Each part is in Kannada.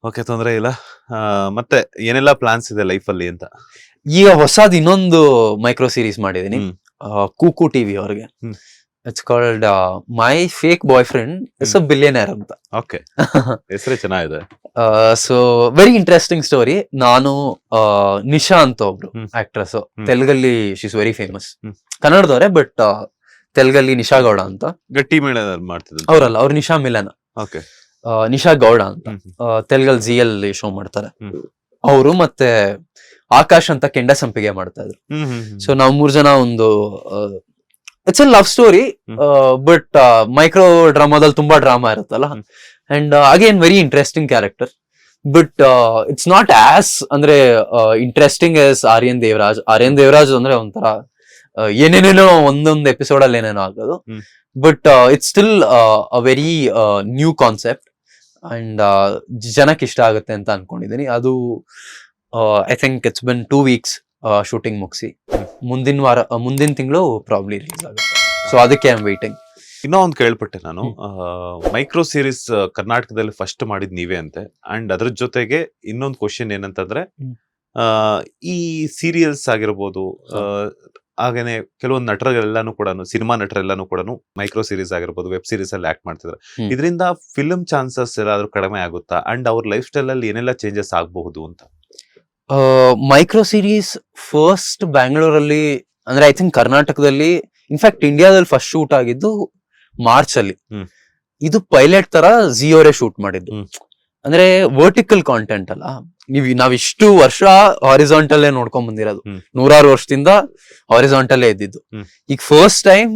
ಓಕೆ, ತೊಂದರೆ ಇಲ್ಲ. ಮತ್ತೆ ಏನೆಲ್ಲ ಪ್ಲಾನ್ಸ್ ಇದೆ ಲೈಫ್ ಅಲ್ಲಿ ಅಂತ? ಈಗ ಹೊಸದ್ ಇನ್ನೊಂದು ಮೈಕ್ರೋ ಸೀರೀಸ್ ಮಾಡಿದೀನಿ, ಕೂಕು ಟಿವಿ ಅವ್ರಿಗೆ. It's called my fake boyfriend is a billionaire ಅಂತ. ಓಕೆ, ಹೆಸರೇ ಚೆನ್ನಾಗಿದೆ. So very interesting story. ನಾನು ನಿಶಾ ಅಂತ ಒಬ್ರು ಆಕ್ಟ್ರೆಸ್, ತೆಲುಗಲ್ಲಿ ಶಿ ಇಸ್ ವೆರಿ ಫೇಮಸ್. ಕನ್ನಡದವ್ರೆ, ಬಟ್ ತೆಲುಗಲ್ಲಿ ನಿಶಾ ಗೌಡ ಅಂತ. ಗಟ್ಟಿ ಮೇಳ ಮಾಡ್ತಿದ್ರು ಅವರಲ್ಲ, ಅವ್ರು ನಿಶಾ ಮಿಲನ. ಓಕೆ, ನಿಶಾ ಗೌಡ ಅಂತ ತೆಲುಗಲ್ ಜಿ ಅಲ್ಲಿ ಶೋ ಮಾಡ್ತಾರೆ ಅವರು. ಮತ್ತೆ ಆಕಾಶ್ ಅಂತ ಕೆಂಡ ಸಂಪಿಗೆ ಮಾಡ್ತಾ ಇದ್ರು. ಸೊ ನಾವು 3 ಜನ ಒಂದು it's a love story, but micro ಡ್ರಾಮಾದಲ್ಲಿ ತುಂಬಾ ಡ್ರಾಮಾ ಇರುತ್ತಲ್ಲ. And again very interesting character, but it's not as ಅಂದ್ರೆ ಇಂಟ್ರೆಸ್ಟಿಂಗ್ ಆಸ್ ಆರ್ಯನ್ ದೇವರಾಜ್. ಆರ್ಯನ್ ದೇವರಾಜ್ ಅಂದ್ರೆ ಒಂಥರ ಏನೇನೇನೋ ಒಂದೊಂದು ಎಪಿಸೋಡ್ ಅಲ್ಲಿ ಏನೇನೋ ಆಗೋದು, but it's still a very new concept and ಜನಕ್ಕೆ ಇಷ್ಟ ಆಗುತ್ತೆ ಅಂತ ಅನ್ಕೊಂಡಿದ್ದೀನಿ. ಅದು I think it's been 2 weeks shooting ಮುಗಿಸಿ ಮುಂದಿನ ತಿಂಗಳು ಪ್ರಾಬ್ಲಿ ರಿಲೀಸ್ ಆಗುತ್ತೆ. ಸೊ ಅದಕ್ಕೆ ಐ ಆಮ್ ವೇಟಿಂಗ್. ಇನ್ನೂ ಒಂದು ಕೇಳ್ಪಟ್ಟೆ ನಾನು, ಮೈಕ್ರೋ ಸೀರೀಸ್ ಕರ್ನಾಟಕದಲ್ಲಿ ಫಸ್ಟ್ ಮಾಡಿದ್ ನೀವೇ ಅಂತೆ. ಅಂಡ್ ಅದ್ರ ಜೊತೆಗೆ ಇನ್ನೊಂದು ಕ್ವಶನ್ ಏನಂತಂದ್ರೆ, ಈ ಸೀರಿಯಲ್ಸ್ ಆಗಿರ್ಬೋದು, ಹಾಗೇನೆ ಕೆಲವೊಂದು ನಟರೆಲ್ಲಾನು ಕೂಡ, ಸಿನಿಮಾ ನಟರೆಲ್ಲಾನು ಕೂಡ ಮೈಕ್ರೋ ಸೀರೀಸ್ ಆಗಿರ್ಬೋದು, ವೆಬ್ ಸೀರೀಸ್ ಅಲ್ಲಿ ಆಕ್ಟ್ ಮಾಡ್ತಿದ್ದಾರೆ. ಇದರಿಂದ ಫಿಲ್ಮ್ ಚಾನ್ಸಸ್ ಎಲ್ಲಾದ್ರೂ ಕಡಿಮೆ ಆಗುತ್ತಾ? ಅಂಡ್ ಅವ್ರ ಲೈಫ್ ಸ್ಟೈಲ್ ಅಲ್ಲಿ ಏನೆಲ್ಲ ಚೇಂಜಸ್ ಆಗಬಹುದು ಅಂತ? ಮೈಕ್ರೋ ಸೀರೀಸ್ ಫಸ್ಟ್ ಬ್ಯಾಂಗ್ಳೂರಲ್ಲಿ, ಅಂದ್ರೆ ಐ ಥಿಂಕ್ ಕರ್ನಾಟಕದಲ್ಲಿ, ಇನ್ಫ್ಯಾಕ್ಟ್ ಇಂಡಿಯಾದಲ್ಲಿ ಫಸ್ಟ್ ಶೂಟ್ ಆಗಿದ್ದು ಮಾರ್ಚ್ ಅಲ್ಲಿ. ಇದು ಪೈಲಟ್ ತರ ಜಿ ಅವರೇ ಶೂಟ್ ಮಾಡಿದ್ದು. ಅಂದ್ರೆ ವರ್ಟಿಕಲ್ ಕಾಂಟೆಂಟ್ ಅಲ್ಲ, ನಾವಿಷ್ಟು ವರ್ಷ ಹಾರಿಜಾಂಟಲ್ ನೋಡ್ಕೊಂಡ್ ಬಂದಿರೋದು, 100 ವರ್ಷದಿಂದ ಹಾರಿಜಾಂಟಲ್ಲೇ ಇದ್ದಿದ್ದು. ಈಗ ಫಸ್ಟ್ ಟೈಮ್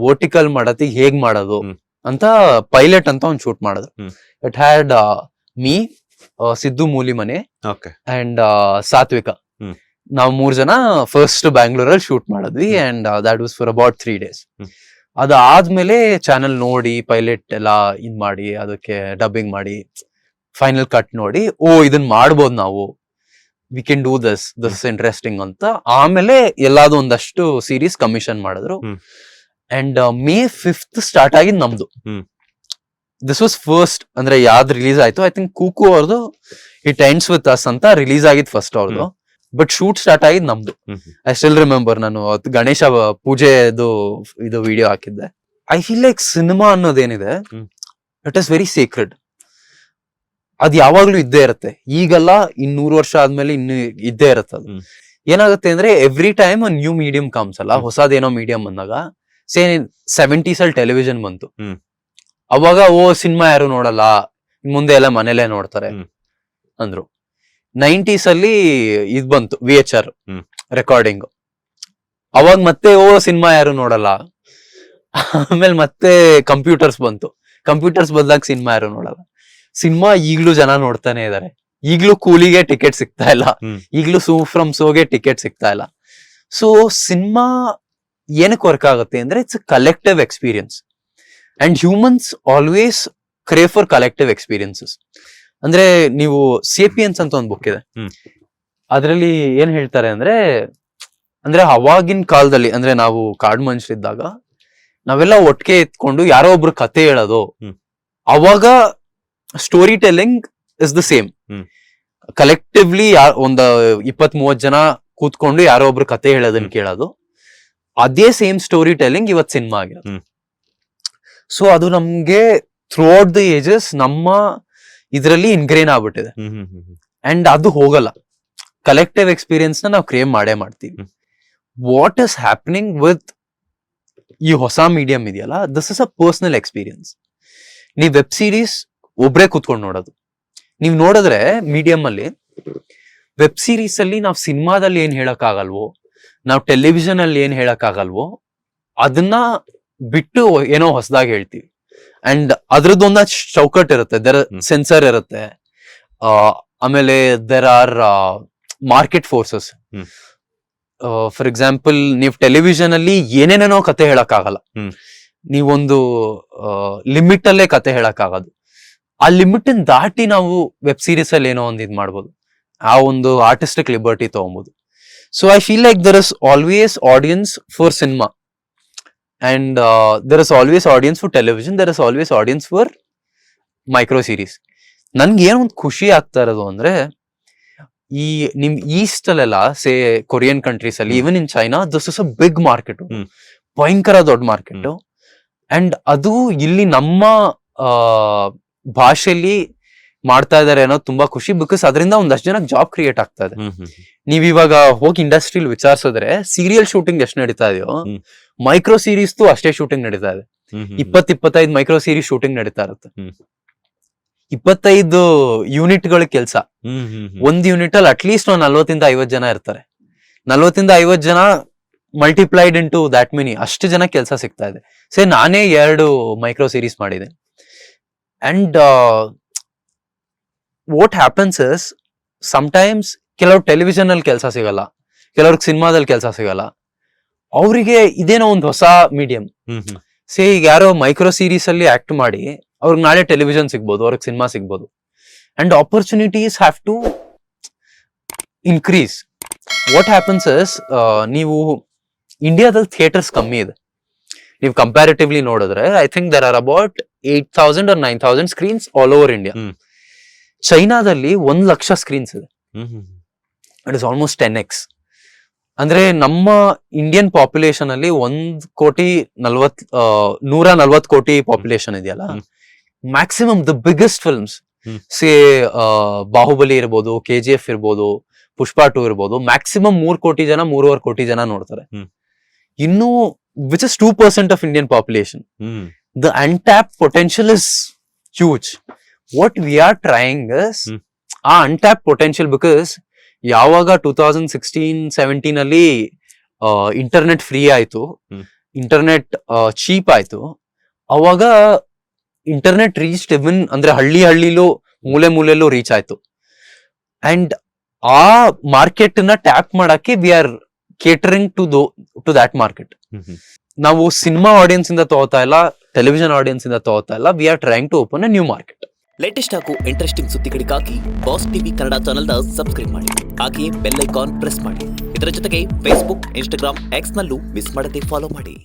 ವರ್ಟಿಕಲ್ ಮಾಡತ್ತೀಗ ಹೇಗ್ ಮಾಡೋದು ಅಂತ ಪೈಲಟ್ ಅಂತ ಒಂದ್ ಶೂಟ್ ಮಾಡಿದ್ರು. It had me, Siddu Moolimane and Satvika. ನಾವು 3 ಜನ ಫಸ್ಟ್ ಬ್ಯಾಂಗ್ಳೂರಲ್ಲಿ ಶೂಟ್ ಮಾಡಿದ್ವಿ, and that was for about 3 days. ಅದಾದ್ಮೇಲೆ ಚಾನೆಲ್ ನೋಡಿ ಪೈಲಟ್ ಎಲ್ಲ ಇದ್ ಮಾಡಿ, ಅದಕ್ಕೆ ಡಬ್ಬಿಂಗ್ ಮಾಡಿ, ಫೈನಲ್ ಕಟ್ ನೋಡಿ, ಓ ಇದನ್ ಮಾಡ್ಬೋದು ನಾವು, we can do this interesting ಅಂತ. ಆಮೇಲೆ ಎಲ್ಲಾದ್ರು ಒಂದಷ್ಟು ಸೀರೀಸ್ ಕಮಿಷನ್ ಮಾಡಿದ್ರು. ಅಂಡ್ May 5th ಸ್ಟಾರ್ಟ್ ಆಗಿದ್ ನಮ್ದು. ದಿಸ್ ವಾಸ್ ಫಸ್ಟ್, ಅಂದ್ರೆ ಯಾವ್ದು ರಿಲೀಸ್ ಆಯ್ತು, ಐ ಥಿಂಕ್ ಕೂಕು ಅವ್ರದ್ದು ಇಟ್ ಎಂಡ್ಸ್ ವಿತ್ ಅಸ್ ಅಂತ ರಿಲೀಸ್ ಆಗಿದ್ ಫಸ್ಟ್ ಅವ್ರದ್ದು, ಬಟ್ ಶೂಟ್ ಸ್ಟಾರ್ಟ್ ಆಗಿದ್ ನಮ್ದು. ಐ ಸ್ಟಿಲ್ ರಿಮೆಂಬರ್, ನಾನು ಗಣೇಶ ಪೂಜೆದು ಇದು ವಿಡಿಯೋ ಹಾಕಿದ್ದೆ. ಐ ಫೀಲ್ ಲೈಕ್ ಸಿನಿಮಾ ಅನ್ನೋದೇನಿದೆ, ಇಟ್ ಇಸ್ ವೆರಿ ಸೀಕ್ರೆಟ್. ಅದ್ ಯಾವಾಗ್ಲೂ ಇದ್ದೇ ಇರುತ್ತೆ. ಈಗಲ್ಲ, 100 ವರ್ಷ ಆದ್ಮೇಲೆ ಇನ್ನು ಇದ್ದೇ ಇರುತ್ತೆ. ಅದು ಏನಾಗುತ್ತೆ ಅಂದ್ರೆ every time new medium comes ಅಲ್ಲ, ಹೊಸದೇನೋ ಮೀಡಿಯಂ ಬಂದಾಗ, ಸೇ 70s ಅಲ್ಲಿ ಟೆಲಿವಿಷನ್ ಬಂತು, ಅವಾಗ ಸಿನಿಮಾ ಯಾರು ನೋಡಲ್ಲ, ಮುಂದೆ ಎಲ್ಲ ಮನೇಲೆ ನೋಡ್ತಾರೆ ಅಂದ್ರು. 90s ಅಲ್ಲಿ ಇದ್ ಬಂತು, VHR ರೆಕಾರ್ಡಿಂಗ್, ಅವಾಗ ಮತ್ತೆ ಸಿನಿಮಾ ಯಾರು ನೋಡಲ್ಲ. ಆಮೇಲೆ ಮತ್ತೆ ಕಂಪ್ಯೂಟರ್ಸ್ ಬಂತು, ಕಂಪ್ಯೂಟರ್ಸ್ ಬಂದಾಗ ಸಿನಿಮಾ ಯಾರು ನೋಡಲ್ಲ. ಸಿನಿಮಾ ಈಗ್ಲೂ ಜನ ನೋಡ್ತಾನೆ ಇದಾರೆ, ಈಗ್ಲೂ ಕೂಲಿಗೆ ಟಿಕೆಟ್ ಸಿಗ್ತಾ ಇಲ್ಲ, ಈಗ್ಲೂ ಫ್ರಮ್ ಶೋಗೆ ಟಿಕೆಟ್ ಸಿಗ್ತಾ ಇಲ್ಲ. ಸೊ ಸಿನಿಮಾ ಏನಕ್ಕೆ ವರ್ಕ್ ಆಗುತ್ತೆ ಅಂದ್ರೆ it's a collective experience, and humans always crave for collective experiences. ಅಂದ್ರೆ ನೀವು ಸೇಪಿಯನ್ಸ್ ಅಂತ ಒಂದು ಬುಕ್ ಇದೆ, ಅದ್ರಲ್ಲಿ ಏನ್ ಹೇಳ್ತಾರೆ ಅಂದ್ರೆ ಅವಾಗಿನ ಕಾಲದಲ್ಲಿ, ಅಂದ್ರೆ ನಾವು ಕಾಡು ಮನುಷ್ಯರಿದ್ದಾಗ ನಾವೆಲ್ಲ ಒಟ್ಟಿಗೆ ಎತ್ಕೊಂಡು ಯಾರೋ ಒಬ್ರು ಕತೆ ಹೇಳೋದು, ಅವಾಗ story telling is the same. Collectively ಒಂದು 20-30 ಜನ ಕೂತ್ಕೊಂಡು ಯಾರೋ ಒಬ್ರು ಕತೆ ಹೇಳೋದನ್ನ ಕೇಳೋದು, ಅದೇ ಸೇಮ್ ಸ್ಟೋರಿ ಟೆಲ್ಲಿಂಗ್ ಇವತ್ ಸಿನಿಮಾ ಆಗಿರೋದು. ಸೊ ಅದು ನಮ್ಗೆ ಥ್ರೂ ಔಟ್ ದ ಏಜಸ್ ನಮ್ಮ ಇದ್ರಲ್ಲಿ ಇನ್ಗ್ರೇನ್ ಆಗ್ಬಿಟ್ಟಿದೆ, ಅಂಡ್ ಅದು ಹೋಗಲ್ಲ. ಕಲೆಕ್ಟಿವ್ ಎಕ್ಸ್ಪೀರಿಯನ್ಸ್ ನ ನಾವು ಕ್ರಿಯೇಟ್ ಮಾಡೇ ಮಾಡ್ತೀವಿ. ವಾಟ್ ಇಸ್ ಹ್ಯಾಪನಿಂಗ್ ವಿತ್ ಈ ಹೊಸ ಮೀಡಿಯಂ ಇದೆಯಲ್ಲ, this is a personal experience. ನೀವ್ ವೆಬ್ ಸೀರೀಸ್ ಒಬ್ರೇ ಕೂತ್ಕೊಂಡು ನೋಡೋದು, ನೀವ್ ನೋಡಿದ್ರೆ ಮೀಡಿಯಂ ಅಲ್ಲಿ, ವೆಬ್ ಸೀರೀಸ್ ಅಲ್ಲಿ ನಾವ್ ಸಿನಿಮಾದಲ್ಲಿ ಏನ್ ಹೇಳಕ್ ಆಗಲ್ವೋ, ನಾವ್ ಟೆಲಿವಿಷನ್ ಅಲ್ಲಿ ಏನ್ ಹೇಳಕ್ ಆಗಲ್ವೋ, ಅದನ್ನ ಬಿಟ್ಟು ಏನೋ ಹೊಸದಾಗಿ ಹೇಳ್ತೀವಿ. ಅಂಡ್ ಅದ್ರದ್ದೊಂದ ಚೌಕಟ್ ಇರುತ್ತೆ, ಸೆನ್ಸರ್ ಇರುತ್ತೆ, ಆಮೇಲೆ there are market forces. For example, ನೀವ್ ಟೆಲಿವಿಷನ್ ಅಲ್ಲಿ ಏನೇನೇನೋ ಕತೆ ಹೇಳಕ್ ಆಗಲ್ಲ, ನೀವೊಂದು ಲಿಮಿಟ್ ಅಲ್ಲೇ ಕತೆ ಹೇಳಕ್ ಆಗೋದು. ಆ ಲಿಮಿಟ್ ದಾಟಿ ನಾವು ವೆಬ್ ಸೀರೀಸ್ ಅಲ್ಲಿ ಏನೋ ಒಂದು ಇದ್ ಮಾಡ್ಬೋದು, ಆ ಒಂದು ಆರ್ಟಿಸ್ಟಿಕ್ ಲಿಬರ್ಟಿ ತಗೊಬಹುದು. So I feel like there is always audience for cinema, and there is always audience for television, there is always audience for micro series. ನನ್ಗೆ ಏನೊಂದು ಖುಷಿ ಆಗ್ತಾ ಇರೋದು ಅಂದ್ರೆ ಈ ನಿಮ್ ಈಸ್ಟ್ ಅಲ್ಲೆಲ್ಲ ಸೇ ಕೊರಿಯನ್ ಕಂಟ್ರೀಸ್ ಅಲ್ಲಿ even in China this is a big market, ಭಯಂಕರ ದೊಡ್ಡ ಮಾರ್ಕೆಟ್. ಅಂಡ್ ಅದು ಇಲ್ಲಿ ನಮ್ಮ ಭಾಷೆಯಲ್ಲಿ ಮಾಡ್ತಾ ಇದಾರೆ ಅನ್ನೋದು ತುಂಬಾ ಖುಷಿ, ಬಿಕಾಸ್ ಅದರಿಂದ ಒಂದಷ್ಟು ಜನಕ್ಕೆ ಜಾಬ್ ಕ್ರಿಯೇಟ್ ಆಗ್ತಾ ಇದೆ. ನೀವ್ ಇವಾಗ ಹೋಗಿ ಇಂಡಸ್ಟ್ರಿಲ್ ವಿಚಾರಿಸಿದ್ರೆ ಸೀರಿಯಲ್ ಶೂಟಿಂಗ್ ಎಷ್ಟು ನಡೀತಾ ಇದೆಯೋ ಮೈಕ್ರೋ ಸೀರೀಸ್ ಅಷ್ಟೇ ಶೂಟಿಂಗ್ ನಡೀತಾ ಇದೆ. 20-25 ಮೈಕ್ರೋ ಸೀರೀಸ್ ಶೂಟಿಂಗ್ ನಡೀತಾ ಇರುತ್ತೆ. 25 ಯೂನಿಟ್ ಗಳ ಕೆಲಸ. ಒಂದ್ ಯೂನಿಟ್ ಅಲ್ಲಿ ಅಟ್ಲೀಸ್ಟ್ 40-50 ಜನ ಇರ್ತಾರೆ. 40-50 ಜನ ಮಲ್ಟಿಪ್ಲೈಡ್ ಇಂಟು ದ್ಯಾಟ್ ಮಿನಿ ಅಷ್ಟು ಜನ ಕೆಲಸ ಸಿಗ್ತಾ ಇದೆ. ನಾನೇ 2 ಮೈಕ್ರೋ ಸೀರೀಸ್ ಮಾಡಿದೆ. And what happens is sometimes ಕೆಲವ್ರು ಟೆಲಿವಿಷನ್ ಅಲ್ಲಿ ಕೆಲಸ ಸಿಗಲ್ಲ, ಕೆಲವ್ರಿಗೆ ಸಿನಿಮಾದಲ್ಲಿ ಕೆಲಸ ಸಿಗಲ್ಲ. ಅವರಿಗೆ ಇದೇನೋ ಒಂದು ಹೊಸ ಮೀಡಿಯಂ. ಈಗ ಯಾರೋ ಮೈಕ್ರೋ ಸೀರೀಸ್ ಅಲ್ಲಿ ಆಕ್ಟ್ ಮಾಡಿ ಅವ್ರಿಗೆ ನಾಳೆ ಟೆಲಿವಿಷನ್ ಸಿಗ್ಬೋದು, ಅವ್ರಿಗೆ ಸಿನಿಮಾ ಸಿಗ್ಬೋದು. And opportunities have to increase. What happens is ನೀವು ಇಂಡಿಯಾದಲ್ಲಿ ಥಿಯೇಟರ್ಸ್ ಕಮ್ಮಿ ಇದೆ. ನೀವು ಕಂಪ್ಯಾರಿಟಿವ್ಲಿ ನೋಡಿದ್ರೆ I think there are about 8,000 or 9,000 screens all over India. ಚೈನಾದಲ್ಲಿ 100,000 ಸ್ಕ್ರೀನ್ಸ್ ಇದೆ. It is almost 10x. ಅಂದ್ರೆ ನಮ್ಮ ಇಂಡಿಯನ್ ಪಾಪ್ಯುಲೇಷನ್ ಅಲ್ಲಿ 140 ಕೋಟಿ ಪಾಪ್ಯುಲೇಷನ್ ಇದೆಯಲ್ಲ, ಮ್ಯಾಕ್ಸಿಮಮ್ ದ ಬಿಗ್ಗೆಸ್ಟ್ ಫಿಲ್ಮ್ಸ್ ಸೇ ಬಾಹುಬಲಿ ಇರ್ಬೋದು, KGF ಇರ್ಬೋದು, ಪುಷ್ಪಾ 2 ಇರ್ಬೋದು, ಮ್ಯಾಕ್ಸಿಮಮ್ 3 ಕೋಟಿ ಜನ 3.5 ಕೋಟಿ ಜನ ನೋಡ್ತಾರೆ. ಇನ್ನು which is 2% of Indian population. The untapped potential is huge. What we are trying is ಆ ಅನ್ಟ್ಯಾಪ್ ಪೊಟೆನ್ಶಿಯಲ್, ಬಿಕಾಸ್ ಯಾವಾಗ 2016-17 ಅಲ್ಲಿ ಇಂಟರ್ನೆಟ್ ಫ್ರೀ ಆಯ್ತು, ಇಂಟರ್ನೆಟ್ ಚೀಪ್ ಆಯ್ತು, ಅವಾಗ ಇಂಟರ್ನೆಟ್ ರೀಚ್ ಇವನ್ ಅಂದ್ರೆ ಹಳ್ಳಿಲೂ ಮೂಲೆಯಲ್ಲೂ ರೀಚ್ ಆಯ್ತು. ಅಂಡ್ ಆ ಮಾರ್ಕೆಟ್ ನ ಟ್ಯಾಪ್ ಮಾಡಕ್ಕೆ we are catering to that market. ನಾವು ಸಿನಿಮಾ ಆಡಿಯನ್ಸ್ ಇಂದ ತಗೋತಾ ಇಲ್ಲ, ಟೆಲಿವಿಷನ್ ಆಡಿಯನ್ಸ್ ಇಂದ ತಗೋತಾ ಇಲ್ಲ. We are trying to open A new market. Latest ಹಾಗೂ ಇಂಟ್ರೆಸ್ಟಿಂಗ್ ಸುದ್ದಿಗಳಿಗಾಗಿ ಬಾಸ್ ಟಿವಿ ಕನ್ನಡ ಚಾನೆಲ್ನ ಸಬ್ಸ್ಕ್ರೈಬ್ ಮಾಡಿ, ಹಾಗೆಯೇ ಬೆಲ್ ಐಕಾನ್ ಪ್ರೆಸ್ ಮಾಡಿ. ಇದರ ಜೊತೆಗೆ ಫೇಸ್ಬುಕ್, ಇನ್ಸ್ಟಾಗ್ರಾಮ್, ಎಕ್ಸ್ ನಲ್ಲೂ ಮಿಸ್ ಮಾಡದೆ ಫಾಲೋ ಮಾಡಿ.